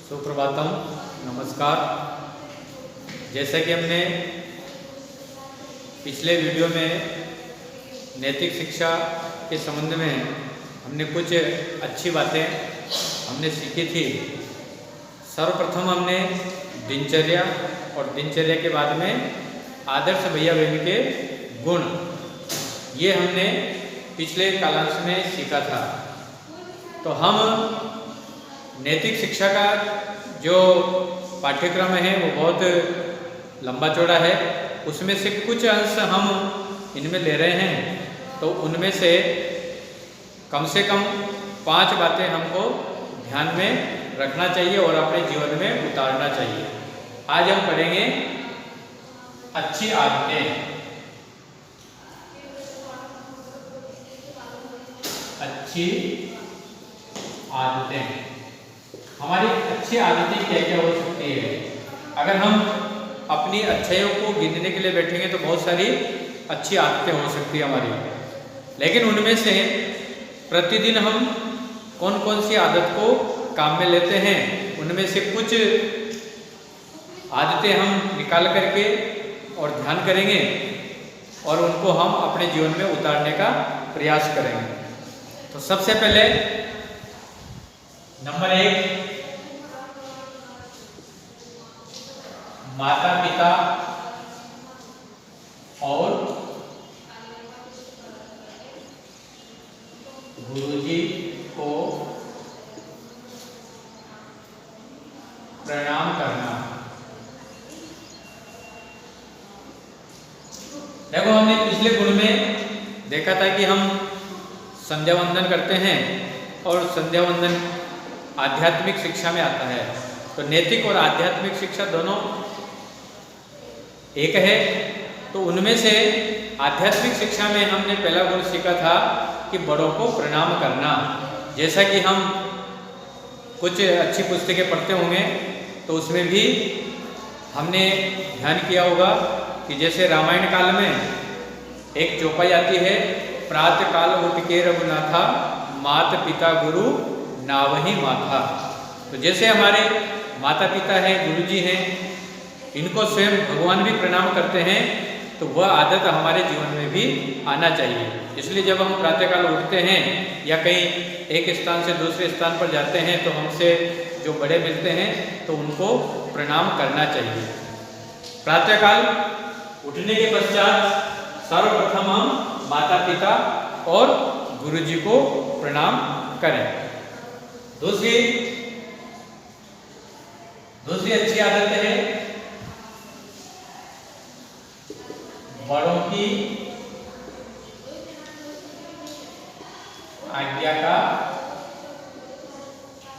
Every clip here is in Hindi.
सुप्रभातम, नमस्कार। जैसा कि हमने पिछले वीडियो में नैतिक शिक्षा के संबंध में हमने कुछ अच्छी बातें हमने सीखी थी। सर्वप्रथम हमने दिनचर्या और दिनचर्या के बाद में आदर्श भैया बहन के गुण, ये हमने पिछले कालांश में सीखा था। तो हम नैतिक शिक्षा का जो पाठ्यक्रम है वो बहुत लंबा चौड़ा है, उसमें से कुछ अंश हम इनमें ले रहे हैं। तो उनमें से कम 5 बातें हमको ध्यान में रखना चाहिए और अपने जीवन में उतारना चाहिए। आज हम पढ़ेंगे अच्छी आदतें। अच्छी आदतें, हमारी अच्छी आदतें क्या क्या हो सकती है? अगर हम अपनी अच्छाइयों को गिनने के लिए बैठेंगे तो बहुत सारी अच्छी आदतें हो सकती है हमारी, लेकिन उनमें से प्रतिदिन हम कौन कौन सी आदत को काम में लेते हैं, उनमें से कुछ आदतें हम निकाल करके और ध्यान करेंगे और उनको हम अपने जीवन में उतारने का प्रयास करेंगे। तो सबसे पहले नंबर 1, माता पिता और गुरुजी को प्रणाम करना। देखो, हमने पिछले गुण में देखा था कि हम संध्या वंदन करते हैं और संध्या वंदन आध्यात्मिक शिक्षा में आता है। तो नैतिक और आध्यात्मिक शिक्षा दोनों एक है। तो उनमें से आध्यात्मिक शिक्षा में हमने पहला गुण सीखा था कि बड़ों को प्रणाम करना। जैसा कि हम कुछ अच्छी पुस्तकें पढ़ते होंगे तो उसमें भी हमने ध्यान किया होगा कि जैसे रामायण काल में एक चौपाई आती है, प्रातः काल उठ के रघुनाथा, मात पिता गुरु नावही माथा। तो जैसे हमारे माता पिता हैं, गुरुजी हैं, इनको स्वयं भगवान भी प्रणाम करते हैं, तो वह आदत हमारे जीवन में भी आना चाहिए। इसलिए जब हम प्रातःकाल उठते हैं या कहीं एक स्थान से दूसरे स्थान पर जाते हैं तो हमसे जो बड़े मिलते हैं तो उनको प्रणाम करना चाहिए। प्रातःकाल उठने के पश्चात सर्वप्रथम हम माता पिता और गुरुजी को प्रणाम करें। दूसरी अच्छी आदत है बड़ों की आज्ञा का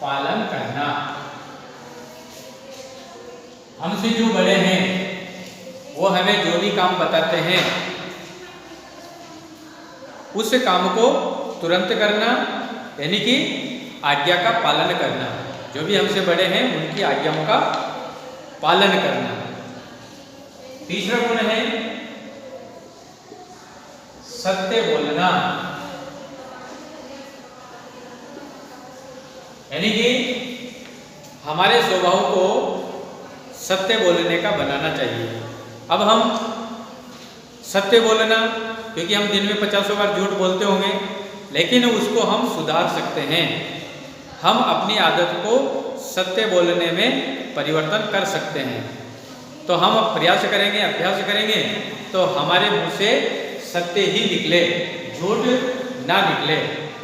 पालन करना। हमसे जो बड़े हैं वो हमें जो भी काम बताते हैं उस काम को तुरंत करना, यानी कि आज्ञा का पालन करना। जो भी हमसे बड़े हैं उनकी आज्ञाओं का पालन करना। तीसरा गुण है सत्य बोलना, यानी कि हमारे स्वभाव को सत्य बोलने का बनाना चाहिए। अब हम सत्य बोलना, क्योंकि हम दिन में 50 बार झूठ बोलते होंगे, लेकिन उसको हम सुधार सकते हैं। हम अपनी आदत को सत्य बोलने में परिवर्तन कर सकते हैं। तो हम प्रयास करेंगे, अभ्यास करेंगे तो हमारे मुंह से सत्य ही निकले, झूठ ना निकले।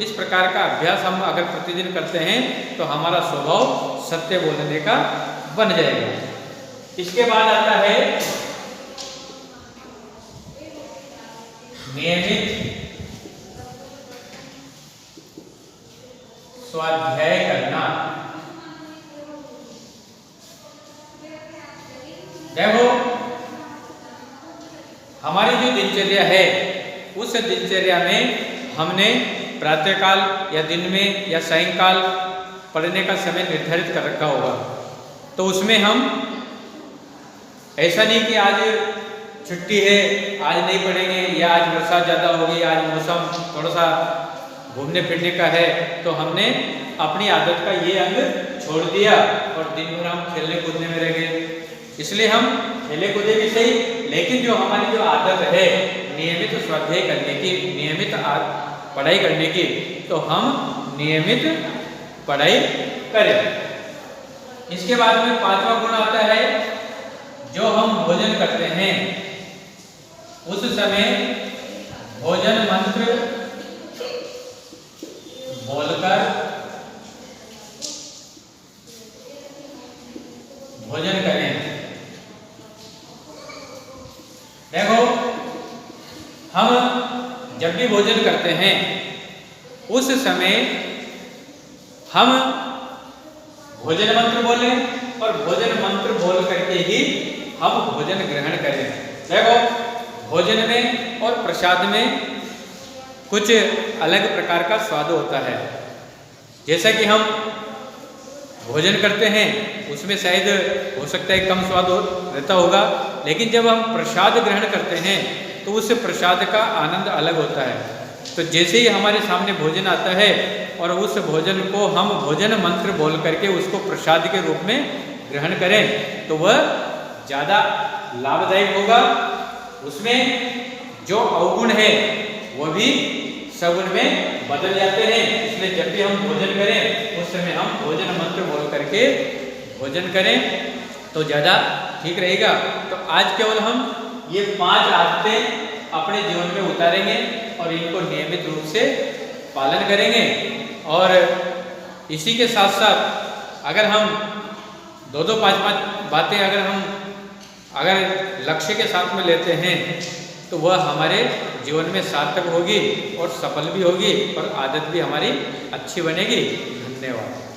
इस प्रकार का अभ्यास हम अगर प्रतिदिन करते हैं तो हमारा स्वभाव सत्य बोलने का बन जाएगा। इसके बाद आता है नियमित स्वाध्याय करना। देखो, हमारी जो दिनचर्या है उस दिनचर्या में हमने प्रातःकाल या दिन में या सायंकाल पढ़ने का समय निर्धारित कर रखा होगा। तो उसमें हम ऐसा नहीं कि आज छुट्टी है आज नहीं पढ़ेंगे, या आज बरसात ज़्यादा होगी, आज मौसम थोड़ा सा घूमने फिरने का है, तो हमने अपनी आदत का ये अंग छोड़ दिया और दिन भर हम खेलने कूदने में रह गए। इसलिए हम खेले कूदे भी सही, लेकिन जो हमारी जो आदत है नियमित स्वाध्याय करने की, नियमित पढ़ाई करने की, तो हम नियमित पढ़ाई करें। इसके बाद में 5वां गुण आता है, जो हम भोजन करते हैं उस समय भोजन मंत्र बोलकर भोजन करें। देखो, हम जब भी भोजन करते हैं उस समय हम भोजन मंत्र बोलें और भोजन मंत्र बोल करके ही हम भोजन ग्रहण करें। देखो, भोजन में और प्रसाद में कुछ अलग प्रकार का स्वाद होता है। जैसा कि हम भोजन करते हैं उसमें शायद हो सकता है कम स्वाद रहता होगा, लेकिन जब हम प्रसाद ग्रहण करते हैं तो उस प्रसाद का आनंद अलग होता है। तो जैसे ही हमारे सामने भोजन आता है और उस भोजन को हम भोजन मंत्र बोल करके उसको प्रसाद के रूप में ग्रहण करें तो वह ज़्यादा लाभदायक होगा। उसमें जो अवगुण है वह भी सगुण में बदल जाते हैं। इसलिए जब भी हम भोजन करें उस समय हम भोजन मंत्र बोल करके भोजन करें तो ज़्यादा ठीक रहेगा। तो आज केवल हम ये 5 आदतें अपने जीवन में उतारेंगे और इनको नियमित रूप से पालन करेंगे। और इसी के साथ साथ अगर हम 2-2, 5-5 बातें अगर लक्ष्य के साथ में लेते हैं तो वह हमारे जीवन में सार्थक होगी और सफल भी होगी और आदत भी हमारी अच्छी बनेगी। धन्यवाद।